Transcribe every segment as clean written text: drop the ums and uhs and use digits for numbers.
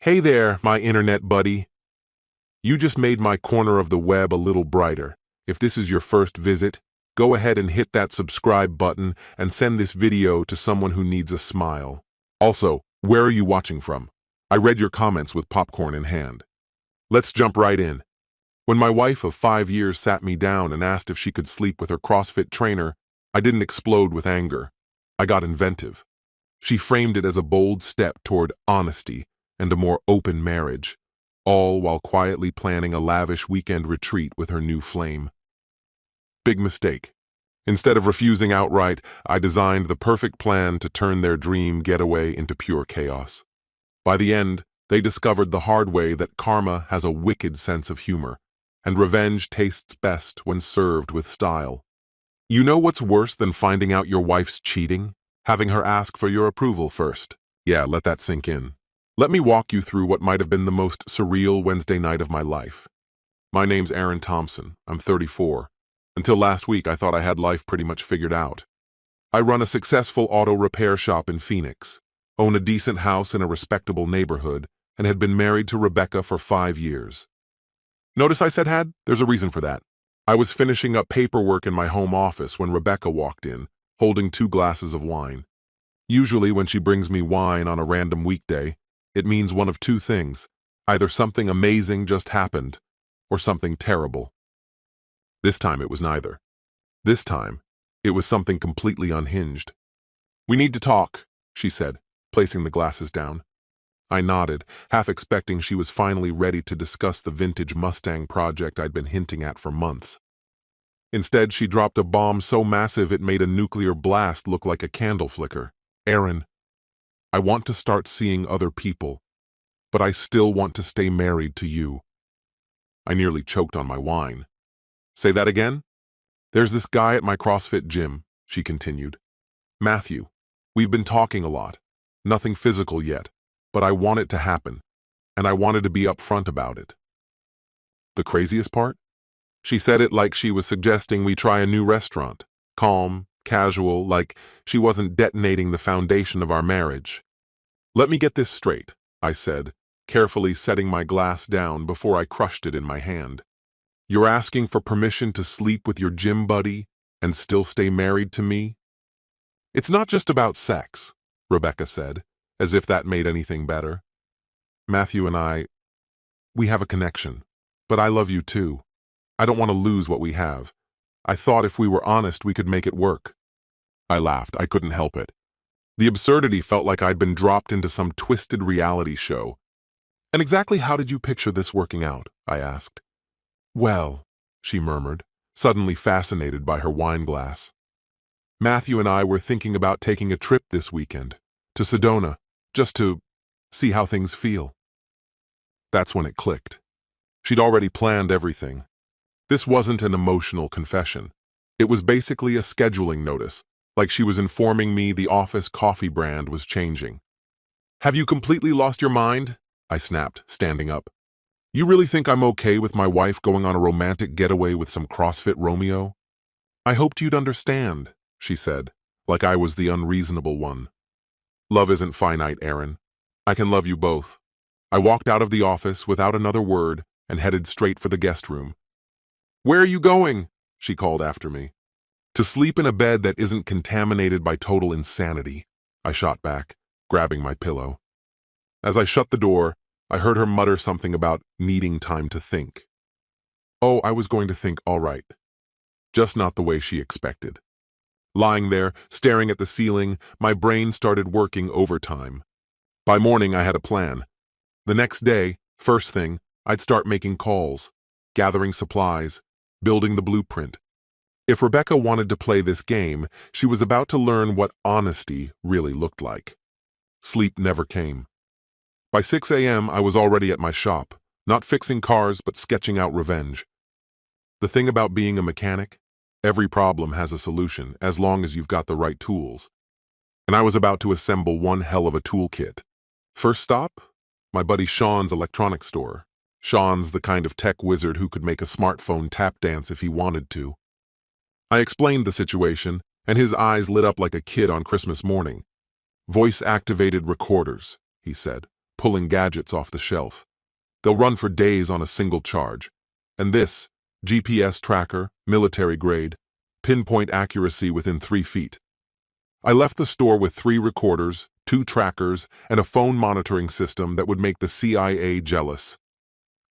Hey there, my internet buddy. You just made my corner of the web a little brighter. If this is your first visit, go ahead and hit that subscribe button and send this video to someone who needs a smile. Also, where are you watching from? I read your comments with popcorn in hand. Let's jump right in. When my wife of 5 years sat me down and asked if she could sleep with her CrossFit trainer, I didn't explode with anger. I got inventive. She framed it as a bold step toward honesty and a more open marriage, all while quietly planning a lavish weekend retreat with her new flame. Big mistake. Instead of refusing outright, I designed the perfect plan to turn their dream getaway into pure chaos. By the end, they discovered the hard way that karma has a wicked sense of humor, and revenge tastes best when served with style. You know what's worse than finding out your wife's cheating? Having her ask for your approval first. Yeah, let that sink in. Let me walk you through what might have been the most surreal Wednesday night of my life. My name's Aaron Thompson. I'm 34. Until last week, I thought I had life pretty much figured out. I run a successful auto repair shop in Phoenix, own a decent house in a respectable neighborhood, and had been married to Rebecca for 5 years. Notice I said had? There's a reason for that. I was finishing up paperwork in my home office when Rebecca walked in, holding 2 glasses of wine. Usually when she brings me wine on a random weekday, it means one of 2 things. Either something amazing just happened, or something terrible. This time it was neither. This time, it was something completely unhinged. "We need to talk," she said, placing the glasses down. I nodded, half expecting she was finally ready to discuss the vintage Mustang project I'd been hinting at for months. Instead, she dropped a bomb so massive it made a nuclear blast look like a candle flicker. "Aaron, I want to start seeing other people, but I still want to stay married to you." I nearly choked on my wine. "Say that again?" "There's this guy at my CrossFit gym," she continued. "Matthew. We've been talking a lot. Nothing physical yet, but I want it to happen, and I wanted to be upfront about it." The craziest part? She said it like she was suggesting we try a new restaurant. Calm, casual, like she wasn't detonating the foundation of our marriage. "Let me get this straight," I said, carefully setting my glass down before I crushed it in my hand. "You're asking for permission to sleep with your gym buddy and still stay married to me?" "It's not just about sex," Rebecca said, as if that made anything better. "Matthew and we have a connection, but I love you too. I don't want to lose what we have. I thought if we were honest, we could make it work." I laughed. I couldn't help it. The absurdity felt like I'd been dropped into some twisted reality show. "And exactly how did you picture this working out?" I asked. "Well," she murmured, suddenly fascinated by her wine glass. "Matthew and I were thinking about taking a trip this weekend, to Sedona, just to see how things feel." That's when it clicked. She'd already planned everything. This wasn't an emotional confession. It was basically a scheduling notice, like she was informing me the office coffee brand was changing. "Have you completely lost your mind?" I snapped, standing up. "You really think I'm okay with my wife going on a romantic getaway with some CrossFit Romeo?" "I hoped you'd understand," she said, like I was the unreasonable one. "Love isn't finite, Aaron. I can love you both." I walked out of the office without another word and headed straight for the guest room. "Where are you going?" she called after me. "To sleep in a bed that isn't contaminated by total insanity," I shot back, grabbing my pillow. As I shut the door, I heard her mutter something about needing time to think. Oh, I was going to think all right. Just not the way she expected. Lying there, staring at the ceiling, my brain started working overtime. By morning, I had a plan. The next day, first thing, I'd start making calls, gathering supplies, building the blueprint. If Rebecca wanted to play this game, she was about to learn what honesty really looked like. Sleep never came. By 6 a.m., I was already at my shop, not fixing cars but sketching out revenge. The thing about being a mechanic, every problem has a solution as long as you've got the right tools. And I was about to assemble one hell of a toolkit. First stop? My buddy Sean's electronics store. Sean's the kind of tech wizard who could make a smartphone tap dance if he wanted to. I explained the situation, and his eyes lit up like a kid on Christmas morning. "Voice-activated recorders," he said, pulling gadgets off the shelf. They'll run for days on a single charge. And this, GPS tracker, military grade, pinpoint accuracy within 3 feet. I left the store with 3 recorders, 2 trackers, and a phone monitoring system that would make the CIA jealous.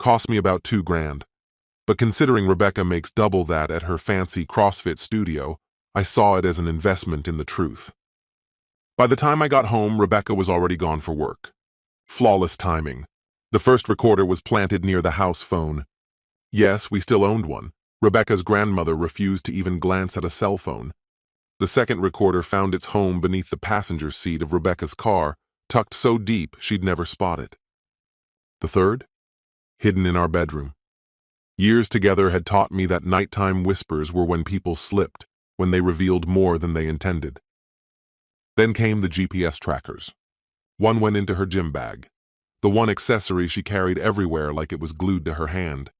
Cost me about $2,000. But considering Rebecca makes double that at her fancy CrossFit studio, I saw it as an investment in the truth. By the time I got home, Rebecca was already gone for work. Flawless timing. The first recorder was planted near the house phone. Yes, we still owned one. Rebecca's grandmother refused to even glance at a cell phone. The second recorder found its home beneath the passenger seat of Rebecca's car, tucked so deep she'd never spot it. The third? Hidden in our bedroom. Years together had taught me that nighttime whispers were when people slipped, when they revealed more than they intended. Then came the GPS trackers. One went into her gym bag, the one accessory she carried everywhere like it was glued to her hand.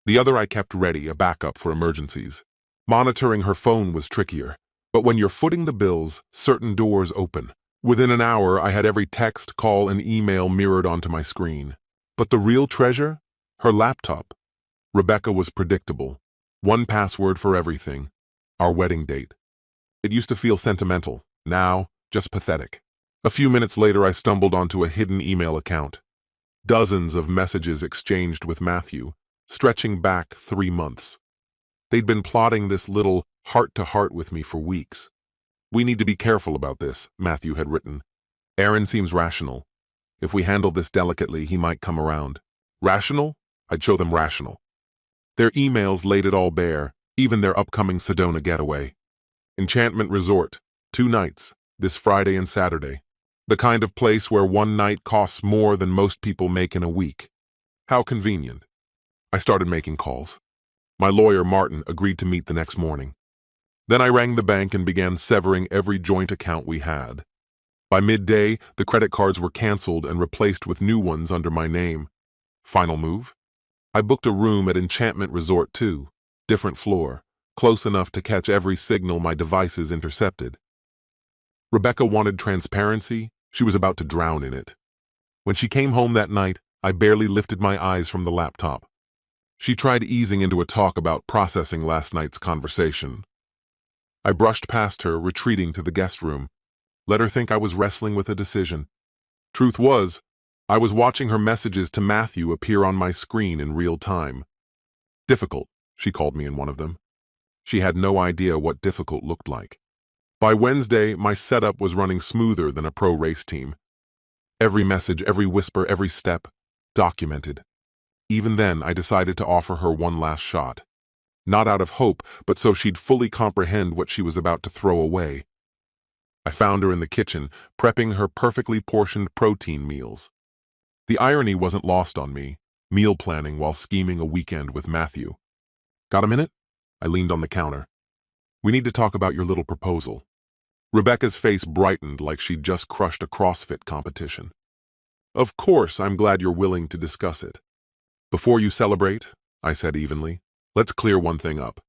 The other I kept ready, a backup for emergencies. Monitoring her phone was trickier, but when you're footing the bills, certain doors open. Within an hour, I had every text, call, and email mirrored onto my screen. But the real treasure? Her laptop. Rebecca was predictable. One password for everything. Our wedding date. It used to feel sentimental. Now, just pathetic. A few minutes later, I stumbled onto a hidden email account. Dozens of messages exchanged with Matthew, stretching back 3 months. They'd been plotting this little heart-to-heart with me for weeks. "We need to be careful about this," Matthew had written. "Aaron seems rational. If we handle this delicately, he might come around." Rational? I'd show them rational. Their emails laid it all bare, even their upcoming Sedona getaway. Enchantment Resort, 2 nights, this Friday and Saturday. The kind of place where one night costs more than most people make in a week. How convenient. I started making calls. My lawyer, Martin, agreed to meet the next morning. Then I rang the bank and began severing every joint account we had. By midday, the credit cards were canceled and replaced with new ones under my name. Final move? I booked a room at Enchantment Resort 2, different floor, close enough to catch every signal my devices intercepted. Rebecca wanted transparency. She was about to drown in it. When she came home that night, I barely lifted my eyes from the laptop. She tried easing into a talk about processing last night's conversation. I brushed past her, retreating to the guest room. Let her think I was wrestling with a decision. Truth was, I was watching her messages to Matthew appear on my screen in real time. Difficult, she called me in one of them. She had no idea what difficult looked like. By Wednesday, my setup was running smoother than a pro race team. Every message, every whisper, every step, documented. Even then, I decided to offer her one last shot. Not out of hope, but so she'd fully comprehend what she was about to throw away. I found her in the kitchen, prepping her perfectly portioned protein meals. The irony wasn't lost on me, meal planning while scheming a weekend with Matthew. "Got a minute?" I leaned on the counter. "We need to talk about your little proposal." Rebecca's face brightened like she'd just crushed a CrossFit competition. "Of course, I'm glad you're willing to discuss it. Before you celebrate," I said evenly, "let's clear one thing up.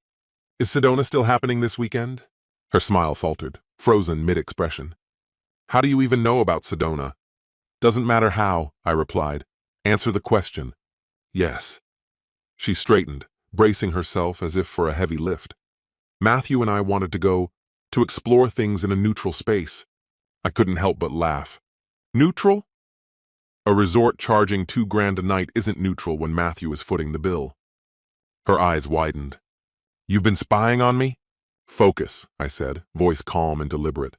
Is Sedona still happening this weekend?" Her smile faltered, frozen mid-expression. "How do you even know about Sedona?" "Doesn't matter how," I replied. "Answer the question." "Yes." She straightened, bracing herself as if for a heavy lift. "Matthew and I wanted to go, to explore things in a neutral space." I couldn't help but laugh. "Neutral?" "A resort charging $2,000 a night isn't neutral when Matthew is footing the bill." Her eyes widened. "You've been spying on me?" "Focus," I said, voice calm and deliberate.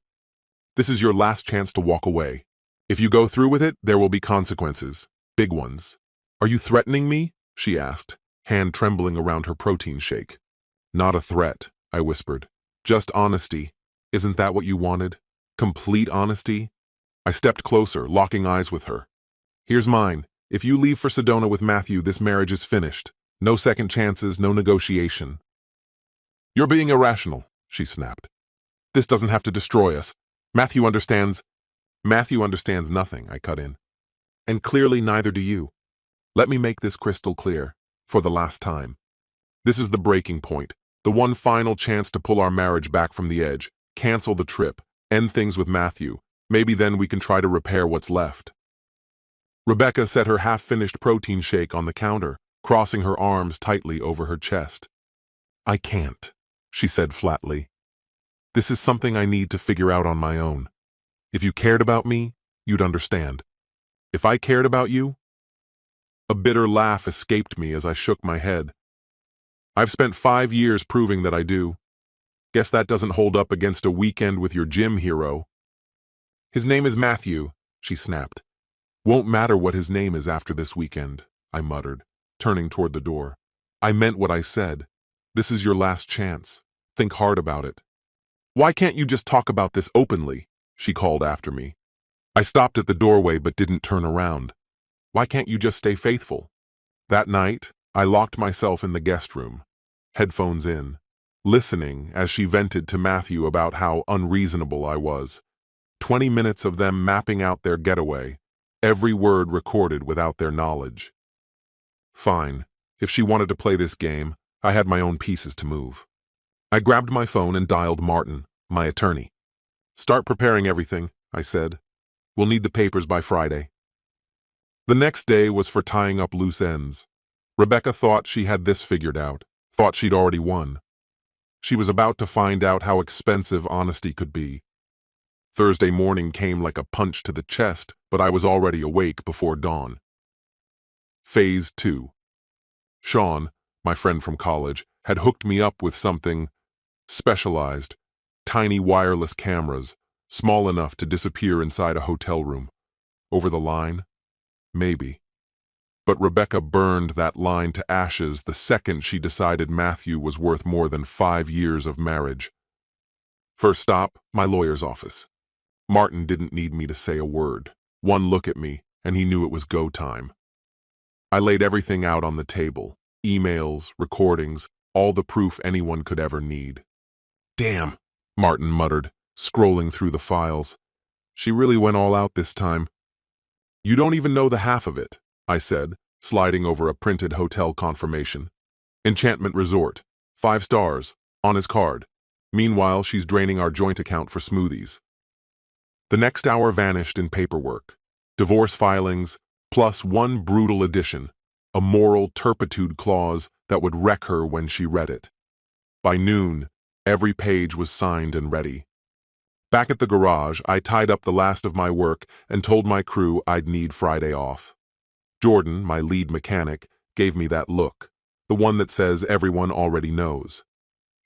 "This is your last chance to walk away. If you go through with it, there will be consequences. Big ones." "Are you threatening me?" she asked, hand trembling around her protein shake. "Not a threat," I whispered. "Just honesty. Isn't that what you wanted? Complete honesty?" I stepped closer, locking eyes with her. "Here's mine. If you leave for Sedona with Matthew, this marriage is finished. No second chances, no negotiation." "You're being irrational," she snapped. "This doesn't have to destroy us. Matthew understands." "Matthew understands nothing," I cut in. "And clearly neither do you. Let me make this crystal clear, for the last time. This is the breaking point, the one final chance to pull our marriage back from the edge, cancel the trip, end things with Matthew. Maybe then we can try to repair what's left." Rebecca set her half-finished protein shake on the counter, crossing her arms tightly over her chest. "I can't," she said flatly. "This is something I need to figure out on my own. If you cared about me, you'd understand. If I cared about you—" A bitter laugh escaped me as I shook my head. "I've spent 5 years proving that I do. Guess that doesn't hold up against a weekend with your gym hero." "His name is Matthew," she snapped. "Won't matter what his name is after this weekend," I muttered, turning toward the door. "I meant what I said. This is your last chance. Think hard about it." "Why can't you just talk about this openly?" she called after me. I stopped at the doorway but didn't turn around. "Why can't you just stay faithful?" That night, I locked myself in the guest room, headphones in, listening as she vented to Matthew about how unreasonable I was. 20 minutes of them mapping out their getaway, every word recorded without their knowledge. Fine. If she wanted to play this game, I had my own pieces to move. I grabbed my phone and dialed Martin, my attorney. "Start preparing everything," I said. "We'll need the papers by Friday." The next day was for tying up loose ends. Rebecca thought she had this figured out, thought she'd already won. She was about to find out how expensive honesty could be. Thursday morning came like a punch to the chest, but I was already awake before dawn. Phase 2. Sean, my friend from college, had hooked me up with something specialized, tiny wireless cameras, small enough to disappear inside a hotel room. Over the line? Maybe. But Rebecca burned that line to ashes the second she decided Matthew was worth more than 5 years of marriage. First stop, my lawyer's office. Martin didn't need me to say a word. One look at me, and he knew it was go time. I laid everything out on the table. Emails, recordings, all the proof anyone could ever need. "Damn," Martin muttered, scrolling through the files. "She really went all out this time." "You don't even know the half of it," I said, sliding over a printed hotel confirmation. "Enchantment Resort, 5 stars, on his card. Meanwhile, she's draining our joint account for smoothies." The next hour vanished in paperwork. Divorce filings, plus one brutal addition, a moral turpitude clause that would wreck her when she read it. By noon, every page was signed and ready. Back at the garage, I tied up the last of my work and told my crew I'd need Friday off. Jordan, my lead mechanic, gave me that look, the one that says everyone already knows.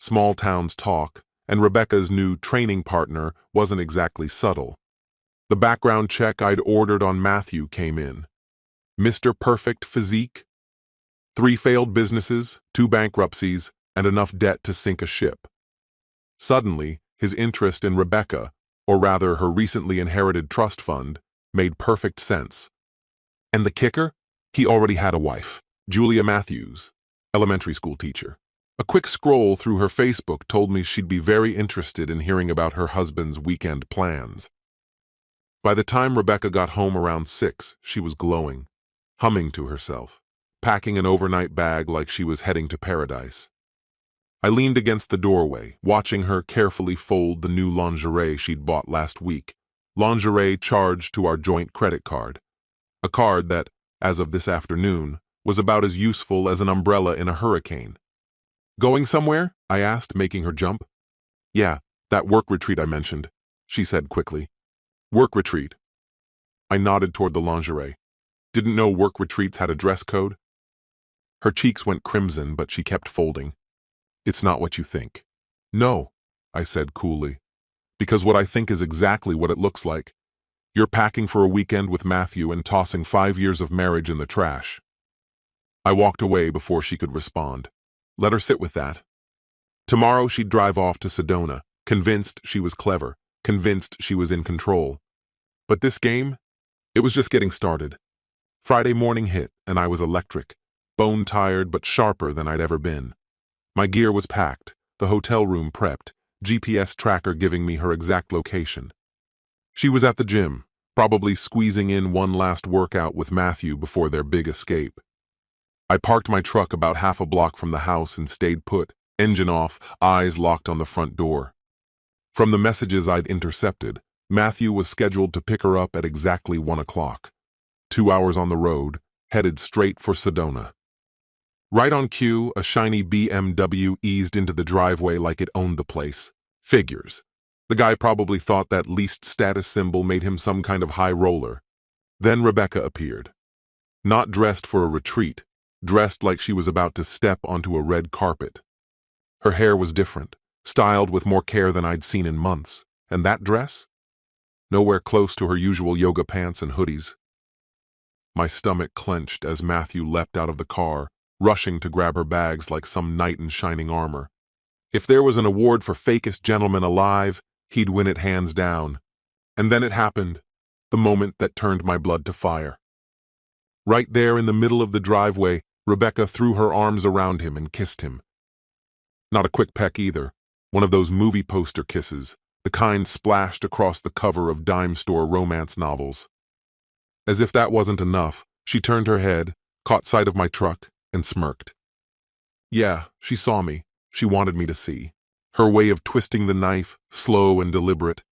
Small towns talk, and Rebecca's new training partner wasn't exactly subtle. The background check I'd ordered on Matthew came in. Mr. Perfect Physique? 3 failed businesses, 2 bankruptcies, and enough debt to sink a ship. Suddenly, his interest in Rebecca, or rather her recently inherited trust fund, made perfect sense. And the kicker? He already had a wife, Julia Matthews, elementary school teacher. A quick scroll through her Facebook told me she'd be very interested in hearing about her husband's weekend plans. By the time Rebecca got home around 6, she was glowing, humming to herself, packing an overnight bag like she was heading to paradise. I leaned against the doorway, watching her carefully fold the new lingerie she'd bought last week, lingerie charged to our joint credit card, a card that, as of this afternoon, was about as useful as an umbrella in a hurricane. "Going somewhere?" I asked, making her jump. "Yeah, that work retreat I mentioned," she said quickly. "Work retreat." I nodded toward the lingerie. Didn't know work retreats had a dress code. Her cheeks went crimson, but she kept folding. "It's not what you think." "No," I said coolly, "because what I think is exactly what it looks like. You're packing for a weekend with Matthew and tossing 5 years of marriage in the trash." I walked away before she could respond. Let her sit with that. Tomorrow she'd drive off to Sedona, convinced she was clever, convinced she was in control. But this game? It was just getting started. Friday morning hit, and I was electric, bone-tired but sharper than I'd ever been. My gear was packed, the hotel room prepped, GPS tracker giving me her exact location. She was at the gym, probably squeezing in one last workout with Matthew before their big escape. I parked my truck about half a block from the house and stayed put, engine off, eyes locked on the front door. From the messages I'd intercepted, Matthew was scheduled to pick her up at exactly 1 o'clock. 2 hours on the road, headed straight for Sedona. Right on cue, a shiny BMW eased into the driveway like it owned the place. Figures. The guy probably thought that least status symbol made him some kind of high roller. Then Rebecca appeared. Not dressed for a retreat, dressed like she was about to step onto a red carpet. Her hair was different, styled with more care than I'd seen in months. And that dress? Nowhere close to her usual yoga pants and hoodies. My stomach clenched as Matthew leapt out of the car, rushing to grab her bags like some knight in shining armor. If there was an award for fakest gentleman alive, he'd win it hands down. And then it happened, the moment that turned my blood to fire. Right there in the middle of the driveway, Rebecca threw her arms around him and kissed him. Not a quick peck either, one of those movie poster kisses, the kind splashed across the cover of dime store romance novels. As if that wasn't enough, she turned her head, caught sight of my truck, and smirked. Yeah, she saw me. She wanted me to see. Her way of twisting the knife, slow and deliberate.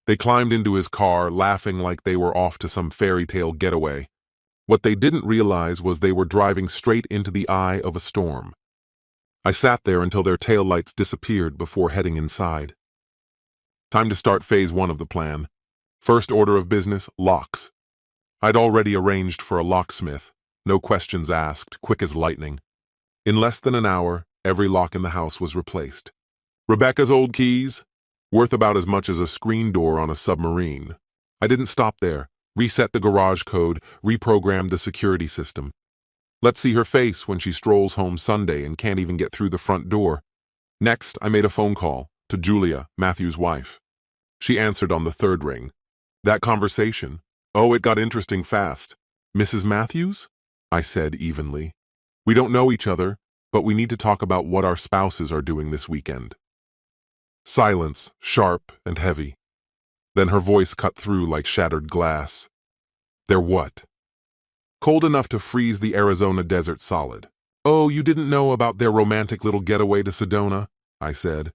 They climbed into his car, laughing like they were off to some fairy tale getaway. What they didn't realize was they were driving straight into the eye of a storm. I sat there until their taillights disappeared before heading inside. Time to start phase 1 of the plan. First order of business, locks. I'd already arranged for a locksmith, no questions asked, quick as lightning. In less than an hour, every lock in the house was replaced. Rebecca's old keys, worth about as much as a screen door on a submarine. I didn't stop there, reset the garage code, reprogrammed the security system. Let's see her face when she strolls home Sunday and can't even get through the front door. Next, I made a phone call to Julia, Matthew's wife. She answered on the third ring. That conversation, oh, it got interesting fast. Mrs. Matthews? I said evenly. We don't know each other, but we need to talk about what our spouses are doing this weekend. Silence, sharp and heavy. Then her voice cut through like shattered glass. They're what? Cold enough to freeze the Arizona desert solid. Oh, you didn't know about their romantic little getaway to Sedona? I said.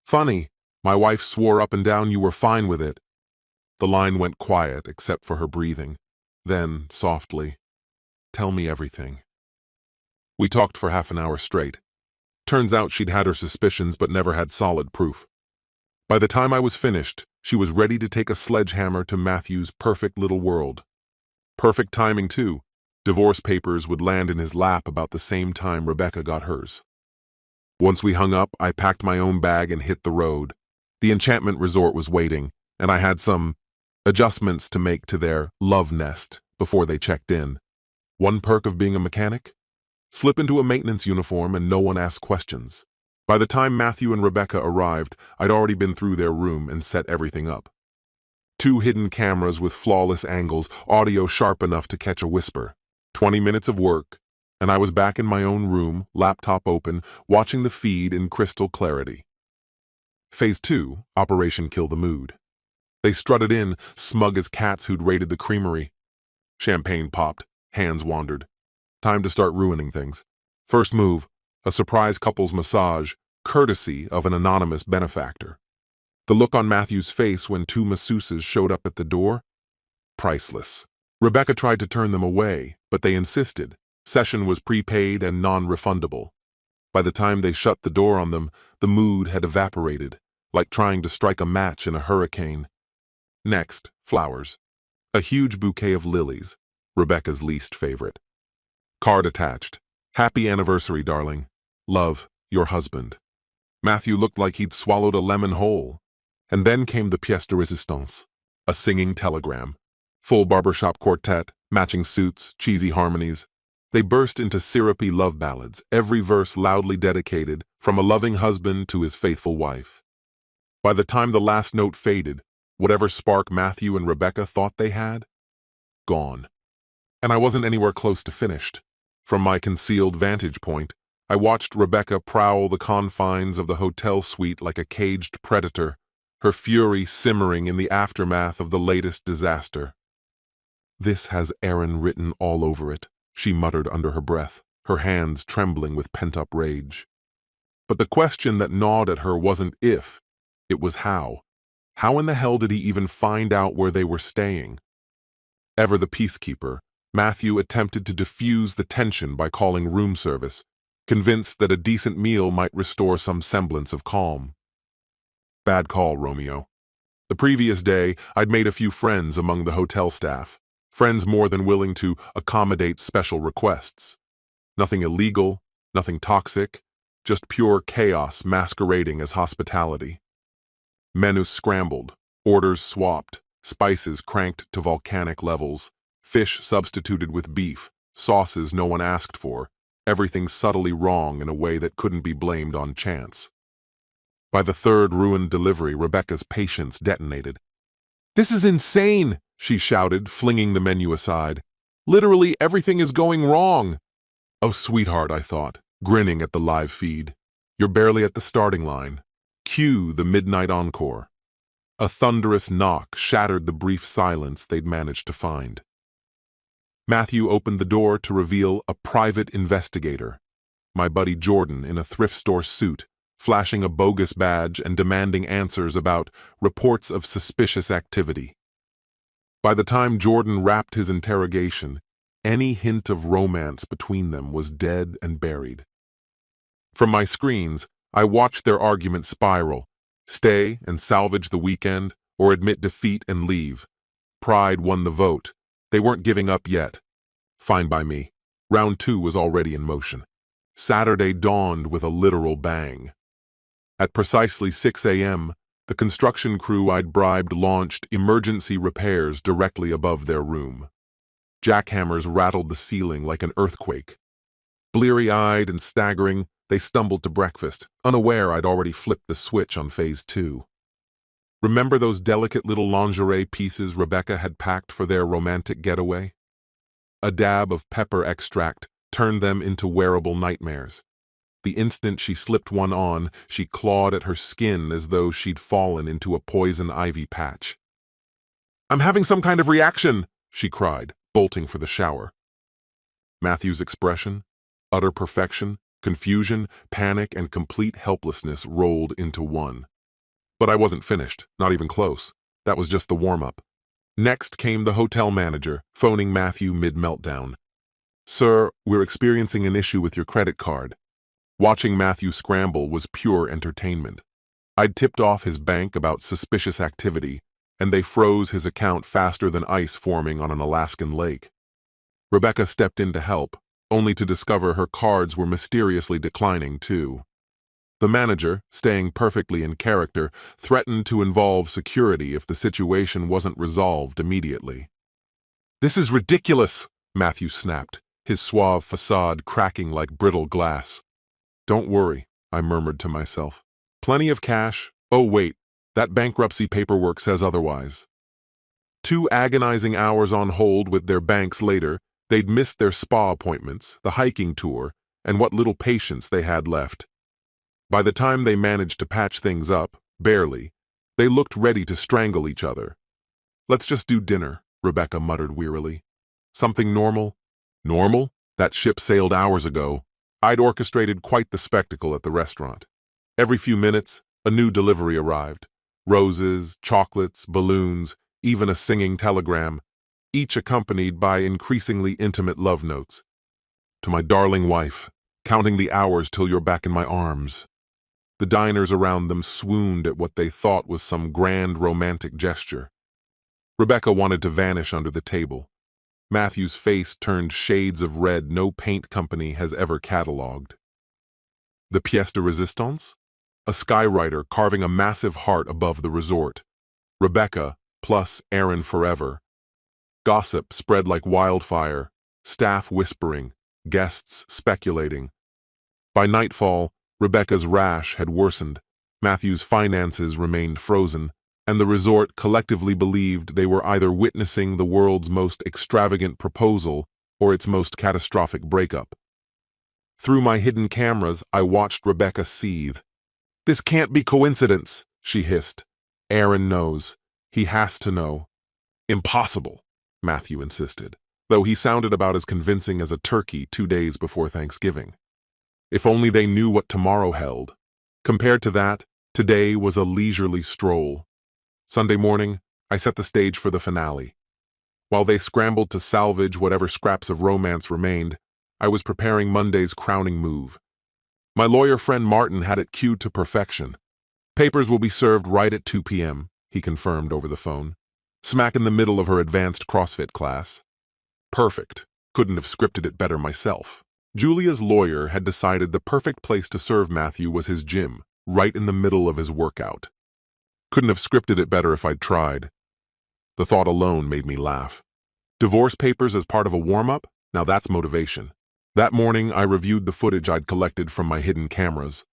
Funny, my wife swore up and down you were fine with it. The line went quiet except for her breathing. Then, softly, tell me everything. We talked for half an hour straight. Turns out she'd had her suspicions but never had solid proof. By the time I was finished, she was ready to take a sledgehammer to Matthew's perfect little world. Perfect timing, too. Divorce papers would land in his lap about the same time Rebecca got hers. Once we hung up, I packed my own bag and hit the road. The enchantment resort was waiting, and I had some adjustments to make to their love nest before they checked in. One perk of being a mechanic? Slip into a maintenance uniform and no one asked questions. By the time Matthew and Rebecca arrived, I'd already been through their room and set everything up. 2 hidden cameras with flawless angles, audio sharp enough to catch a whisper. 20 minutes of work, and I was back in my own room, laptop open, watching the feed in crystal clarity. Phase 2, Operation Kill the Mood. They strutted in, smug as cats who'd raided the creamery. Champagne popped, hands wandered. Time to start ruining things. First move, a surprise couple's massage, courtesy of an anonymous benefactor. The look on Matthew's face when 2 masseuses showed up at the door? Priceless. Rebecca tried to turn them away, but they insisted. Session was prepaid and non-refundable. By the time they shut the door on them, the mood had evaporated, like trying to strike a match in a hurricane. Next, flowers. A huge bouquet of lilies, Rebecca's least favorite. Card attached. Happy anniversary, darling. Love, your husband. Matthew looked like he'd swallowed a lemon whole. And then came the pièce de résistance, a singing telegram. Full barbershop quartet, matching suits, cheesy harmonies. They burst into syrupy love ballads, every verse loudly dedicated, from a loving husband to his faithful wife. By the time the last note faded, whatever spark Matthew and Rebecca thought they had, gone. And I wasn't anywhere close to finished. From my concealed vantage point, I watched Rebecca prowl the confines of the hotel suite like a caged predator, her fury simmering in the aftermath of the latest disaster. This has Aaron written all over it, she muttered under her breath, her hands trembling with pent-up rage. But the question that gnawed at her wasn't if, it was how. How in the hell did he even find out where they were staying? Ever the peacekeeper, Matthew attempted to diffuse the tension by calling room service, convinced that a decent meal might restore some semblance of calm. Bad call, Romeo. The previous day, I'd made a few friends among the hotel staff, friends more than willing to accommodate special requests. Nothing illegal, nothing toxic, just pure chaos masquerading as hospitality. Menus scrambled, orders swapped, spices cranked to volcanic levels, fish substituted with beef, sauces no one asked for, everything subtly wrong in a way that couldn't be blamed on chance. By the third ruined delivery, Rebecca's patience detonated. "This is insane!" she shouted, flinging the menu aside. "Literally everything is going wrong!" "Oh, sweetheart," I thought, grinning at the live feed. "You're barely at the starting line. Cue the midnight encore." A thunderous knock shattered the brief silence they'd managed to find. Matthew opened the door to reveal a private investigator, my buddy Jordan in a thrift store suit, flashing a bogus badge and demanding answers about reports of suspicious activity. By the time Jordan wrapped his interrogation, any hint of romance between them was dead and buried. From my screens, I watched their argument spiral, stay and salvage the weekend, or admit defeat and leave. Pride won the vote. They weren't giving up yet. Fine by me. Round 2 was already in motion. Saturday dawned with a literal bang. At precisely 6 a.m., the construction crew I'd bribed launched emergency repairs directly above their room. Jackhammers rattled the ceiling like an earthquake. Bleary-eyed and staggering, they stumbled to breakfast, unaware I'd already flipped the switch on Phase 2. Remember those delicate little lingerie pieces Rebecca had packed for their romantic getaway? A dab of pepper extract turned them into wearable nightmares. The instant she slipped one on, she clawed at her skin as though she'd fallen into a poison ivy patch. "I'm having some kind of reaction," she cried, bolting for the shower. Matthew's expression, utter perfection, confusion, panic, and complete helplessness rolled into one. But I wasn't finished, not even close. That was just the warm-up. Next came the hotel manager, phoning Matthew mid-meltdown. "Sir, we're experiencing an issue with your credit card." Watching Matthew scramble was pure entertainment. I'd tipped off his bank about suspicious activity, and they froze his account faster than ice forming on an Alaskan lake. Rebecca stepped in to help, only to discover her cards were mysteriously declining too. The manager, staying perfectly in character, threatened to involve security if the situation wasn't resolved immediately. "This is ridiculous," Matthew snapped, his suave facade cracking like brittle glass. "Don't worry," I murmured to myself. "Plenty of cash. Oh wait, that bankruptcy paperwork says otherwise." 2 agonizing hours on hold with their banks later, they'd missed their spa appointments, the hiking tour, and what little patience they had left. By the time they managed to patch things up, barely, they looked ready to strangle each other. "Let's just do dinner," Rebecca muttered wearily. "Something normal?" "Normal? That ship sailed hours ago." I'd orchestrated quite the spectacle at the restaurant. Every few minutes, a new delivery arrived. Roses, chocolates, balloons, even a singing telegram, each accompanied by increasingly intimate love notes. "To my darling wife, counting the hours till you're back in my arms." The diners around them swooned at what they thought was some grand romantic gesture. Rebecca wanted to vanish under the table. Matthew's face turned shades of red no paint company has ever catalogued. The pièce de résistance? A skywriter carving a massive heart above the resort. Rebecca plus Aaron forever. Gossip spread like wildfire, staff whispering, guests speculating. By nightfall, Rebecca's rash had worsened, Matthew's finances remained frozen, and the resort collectively believed they were either witnessing the world's most extravagant proposal or its most catastrophic breakup. Through my hidden cameras, I watched Rebecca seethe. "This can't be coincidence," she hissed. "Aaron knows. He has to know." "Impossible," Matthew insisted, though he sounded about as convincing as a turkey 2 days before Thanksgiving. If only they knew what tomorrow held. Compared to that, today was a leisurely stroll. Sunday morning, I set the stage for the finale. While they scrambled to salvage whatever scraps of romance remained, I was preparing Monday's crowning move. My lawyer friend Martin had it cued to perfection. Papers will be served right at 2 p.m., he confirmed over the phone. Smack in the middle of her advanced CrossFit class. Perfect. Couldn't have scripted it better myself. Julia's lawyer had decided the perfect place to serve Matthew was his gym, right in the middle of his workout. Couldn't have scripted it better if I'd tried. The thought alone made me laugh. Divorce papers as part of a warm-up? Now that's motivation. That morning, I reviewed the footage I'd collected from my hidden cameras.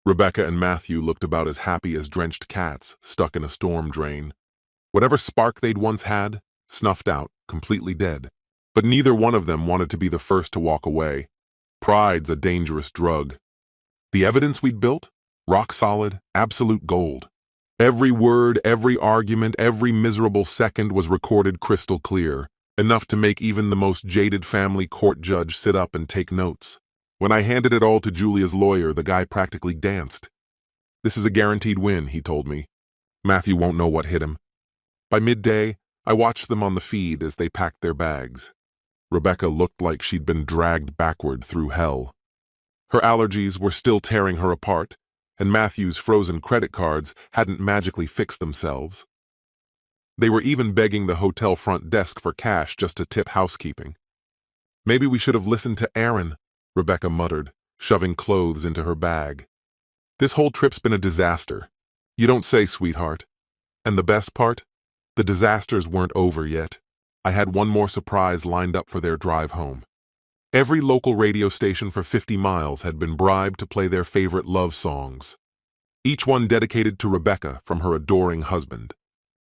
Rebecca and Matthew looked about as happy as drenched cats stuck in a storm drain. Whatever spark they'd once had, snuffed out, completely dead. But neither one of them wanted to be the first to walk away. Pride's a dangerous drug. The evidence we'd built? Rock solid, absolute gold. Every word, every argument, every miserable second was recorded crystal clear, enough to make even the most jaded family court judge sit up and take notes. When I handed it all to Julia's lawyer, the guy practically danced. "This is a guaranteed win," he told me. "Matthew won't know what hit him." By midday, I watched them on the feed as they packed their bags. Rebecca looked like she'd been dragged backward through hell. Her allergies were still tearing her apart, and Matthew's frozen credit cards hadn't magically fixed themselves. They were even begging the hotel front desk for cash just to tip housekeeping. "Maybe we should have listened to Aaron," Rebecca muttered, shoving clothes into her bag. "This whole trip's been a disaster." "You don't say, sweetheart." And the best part? The disasters weren't over yet. I had one more surprise lined up for their drive home. Every local radio station for 50 miles had been bribed to play their favorite love songs. Each one dedicated to Rebecca from her adoring husband.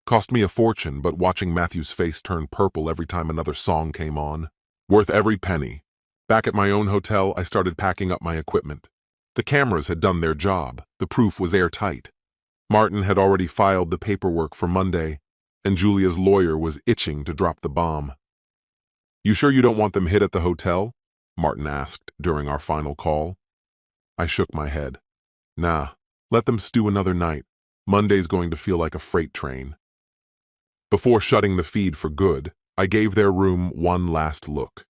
Cost me a fortune, but watching Matthew's face turn purple every time another song came on. Worth every penny. Back at my own hotel, I started packing up my equipment. The cameras had done their job. The proof was airtight. Martin had already filed the paperwork for Monday, and Julia's lawyer was itching to drop the bomb. "You sure you don't want them hit at the hotel?" Martin asked during our final call. I shook my head. "Nah, let them stew another night. Monday's going to feel like a freight train." Before shutting the feed for good, I gave their room one last look.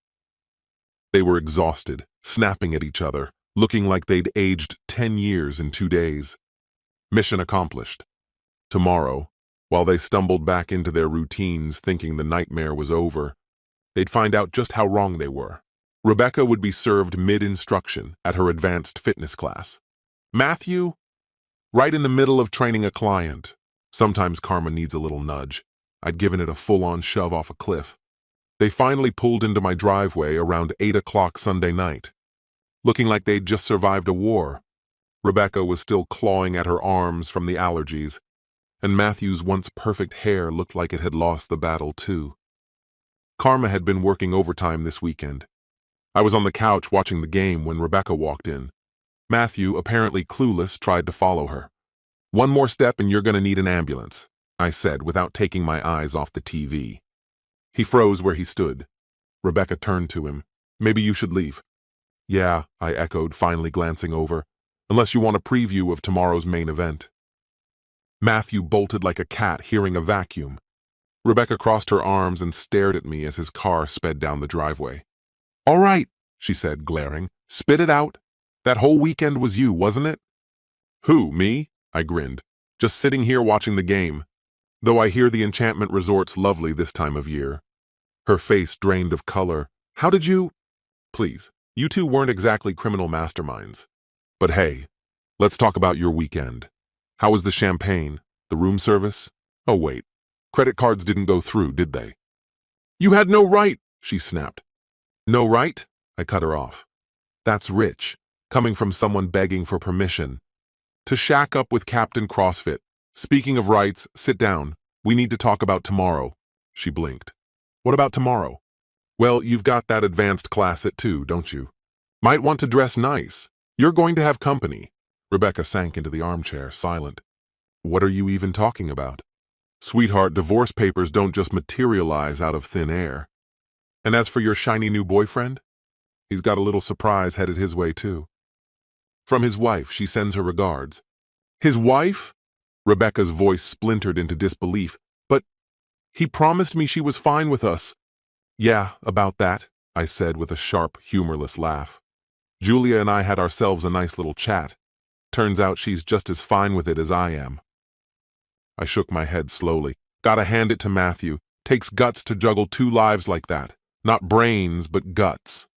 They were exhausted, snapping at each other, looking like they'd aged 10 years in 2 days. Mission accomplished. Tomorrow, while they stumbled back into their routines thinking the nightmare was over, they'd find out just how wrong they were. Rebecca would be served mid-instruction at her advanced fitness class. Matthew, right in the middle of training a client. Sometimes karma needs a little nudge. I'd given it a full-on shove off a cliff. They finally pulled into my driveway around 8 o'clock Sunday night. Looking like they'd just survived a war. Rebecca was still clawing at her arms from the allergies, and Matthew's once perfect hair looked like it had lost the battle too. Karma had been working overtime this weekend. I was on the couch watching the game when Rebecca walked in. Matthew, apparently clueless, tried to follow her. "One more step and you're going to need an ambulance," I said without taking my eyes off the TV. He froze where he stood. Rebecca turned to him. "Maybe you should leave." "Yeah," I echoed, finally glancing over. "Unless you want a preview of tomorrow's main event." Matthew bolted like a cat hearing a vacuum. Rebecca crossed her arms and stared at me as his car sped down the driveway. "All right," she said, glaring. "Spit it out. That whole weekend was you, wasn't it?" "Who, me?" I grinned. "Just sitting here watching the game. Though I hear the Enchantment Resort's lovely this time of year." Her face drained of color. "How did you—" "Please, you two weren't exactly criminal masterminds. But hey, let's talk about your weekend. How was the champagne? The room service? Oh wait, credit cards didn't go through, did they?" "You had no right," she snapped. "No right?" I cut her off. "That's rich, coming from someone begging for permission. To shack up with Captain CrossFit. Speaking of rights, sit down. We need to talk about tomorrow." She blinked. "What about tomorrow?" "Well, you've got that advanced class at 2, don't you? Might want to dress nice. You're going to have company." Rebecca sank into the armchair, silent. "What are you even talking about?" "Sweetheart, divorce papers don't just materialize out of thin air. And as for your shiny new boyfriend, he's got a little surprise headed his way too. From his wife, she sends her regards." "His wife?" Rebecca's voice splintered into disbelief. "But He promised me she was fine with us. Yeah, about that, I said with a sharp, humorless laugh. Julia and I had ourselves a nice little chat. Turns out she's just as fine with it as I am. I shook my head slowly. Gotta hand it to Matthew. Takes guts to juggle two lives like that. Not brains, but guts.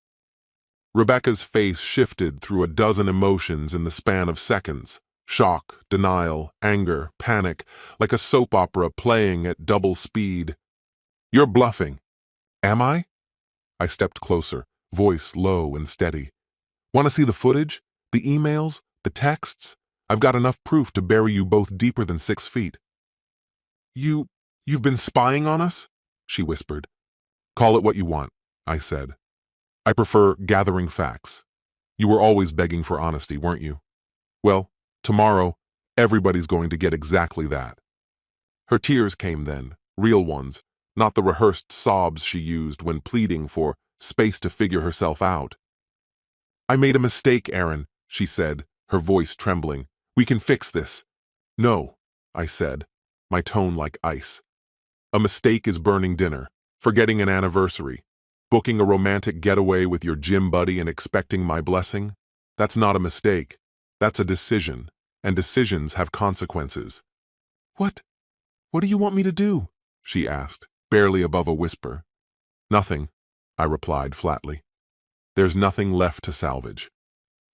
Rebecca's face shifted through a dozen emotions in the span of seconds. Shock, denial, anger, panic, like a soap opera playing at double speed. You're bluffing. Am I? I stepped closer, voice low and steady. Want to see the footage? The emails? The texts? I've got enough proof to bury you both deeper than 6 feet. You've been spying on us? She whispered. Call it what you want, I said. I prefer gathering facts. You were always begging for honesty, weren't you? Well, tomorrow, everybody's going to get exactly that. Her tears came then, real ones, not the rehearsed sobs she used when pleading for space to figure herself out. I made a mistake, Aaron, she said, her voice trembling. We can fix this. No, I said, my tone like ice. A mistake is burning dinner, forgetting an anniversary, booking a romantic getaway with your gym buddy and expecting my blessing. That's not a mistake. That's a decision, and decisions have consequences. What do you want me to do? She asked, barely above a whisper. Nothing, I replied flatly. There's nothing left to salvage.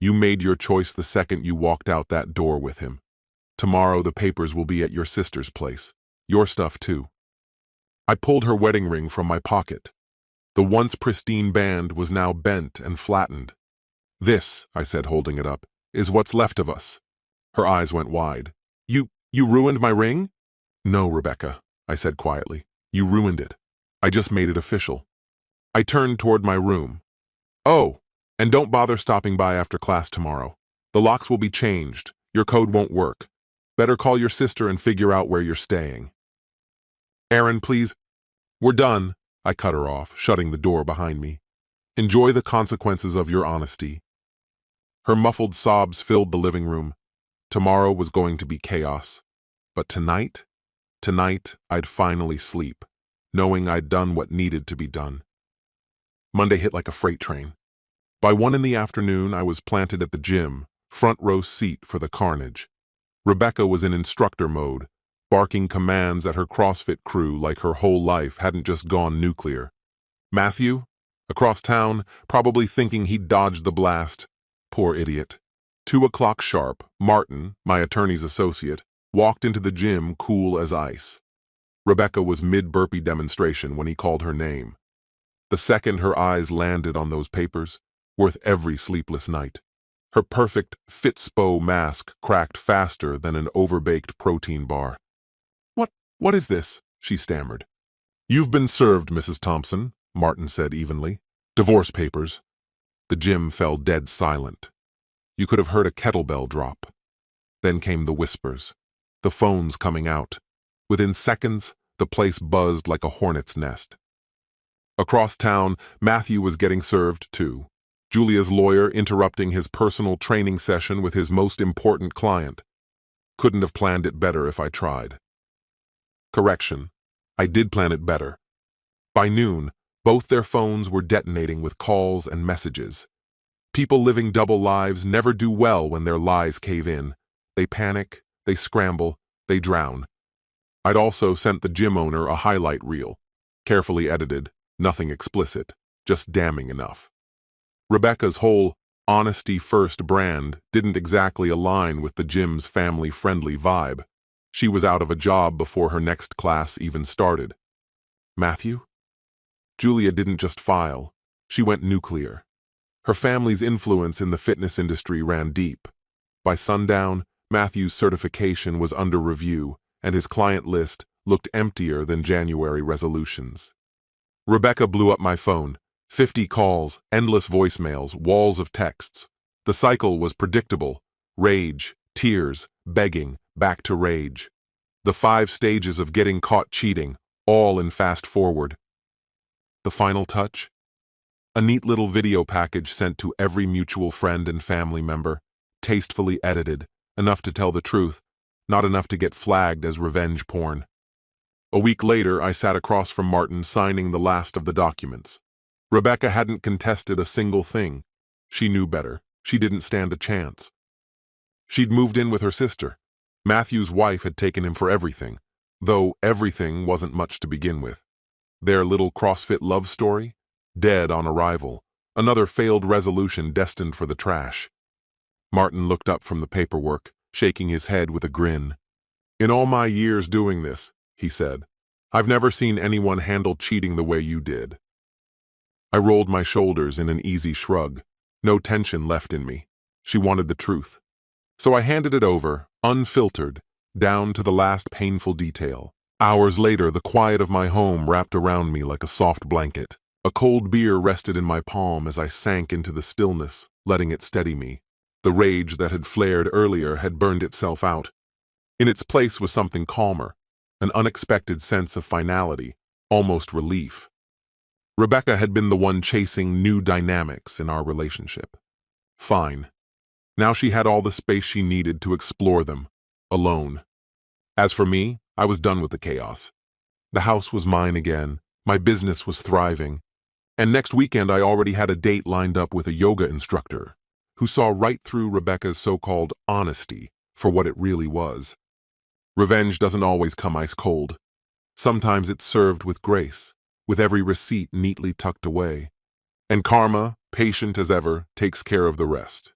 You made your choice the second you walked out that door with him. Tomorrow the papers will be at your sister's place. Your stuff too. I pulled her wedding ring from my pocket. The once pristine band was now bent and flattened. This, I said, holding it up, is what's left of us. Her eyes went wide. You ruined my ring? No, Rebecca, I said quietly. You ruined it. I just made it official. I turned toward my room. Oh, and don't bother stopping by after class tomorrow. The locks will be changed. Your code won't work. Better call your sister and figure out where you're staying. Aaron, please. We're done, I cut her off, shutting the door behind me. Enjoy the consequences of your honesty. Her muffled sobs filled the living room. Tomorrow was going to be chaos. But tonight I'd finally sleep, knowing I'd done what needed to be done. Monday hit like a freight train. By 1 in the afternoon, I was planted at the gym, front row seat for the carnage. Rebecca was in instructor mode, barking commands at her CrossFit crew like her whole life hadn't just gone nuclear. Matthew, across town, probably thinking he'd dodged the blast. Poor idiot. 2 o'clock sharp, Martin, my attorney's associate, walked into the gym cool as ice. Rebecca was mid-burpee demonstration when he called her name. The second her eyes landed on those papers, worth every sleepless night. Her perfect Fitspo mask cracked faster than an overbaked protein bar. What is this? She stammered. You've been served, Mrs. Thompson, Martin said evenly. Divorce papers. The gym fell dead silent. You could have heard a kettlebell drop. Then came the whispers, the phones coming out. Within seconds, the place buzzed like a hornet's nest. Across town, Matthew was getting served too. Julia's lawyer interrupting his personal training session with his most important client. Couldn't have planned it better if I tried. Correction, I did plan it better. By noon, both their phones were detonating with calls and messages. People living double lives never do well when their lies cave in. They panic, they scramble, they drown. I'd also sent the gym owner a highlight reel, carefully edited, nothing explicit, just damning enough. Rebecca's whole honesty-first brand didn't exactly align with the gym's family-friendly vibe. She was out of a job before her next class even started. Matthew? Julia didn't just file, she went nuclear. Her family's influence in the fitness industry ran deep. By sundown, Matthew's certification was under review, and his client list looked emptier than January resolutions. Rebecca blew up my phone. 50 calls, endless voicemails, walls of texts. The cycle was predictable. Rage, tears, begging, back to rage. The 5 stages of getting caught cheating, all in fast forward. The final touch? A neat little video package sent to every mutual friend and family member, tastefully edited, enough to tell the truth, not enough to get flagged as revenge porn. A week later, I sat across from Martin signing the last of the documents. Rebecca hadn't contested a single thing. She knew better. She didn't stand a chance. She'd moved in with her sister. Matthew's wife had taken him for everything, though everything wasn't much to begin with. Their little CrossFit love story? Dead on arrival. Another failed resolution destined for the trash. Martin looked up from the paperwork, shaking his head with a grin. "In all my years doing this," he said, "I've never seen anyone handle cheating the way you did." I rolled my shoulders in an easy shrug. No tension left in me. She wanted the truth. So I handed it over, unfiltered, down to the last painful detail. Hours later, the quiet of my home wrapped around me like a soft blanket. A cold beer rested in my palm as I sank into the stillness, letting it steady me. The rage that had flared earlier had burned itself out. In its place was something calmer, an unexpected sense of finality, almost relief. Rebecca had been the one chasing new dynamics in our relationship. Fine. Now she had all the space she needed to explore them, alone. As for me, I was done with the chaos. The house was mine again, my business was thriving, and next weekend I already had a date lined up with a yoga instructor who saw right through Rebecca's so-called honesty for what it really was. Revenge doesn't always come ice cold. Sometimes it's served with grace, with every receipt neatly tucked away. And karma, patient as ever, takes care of the rest.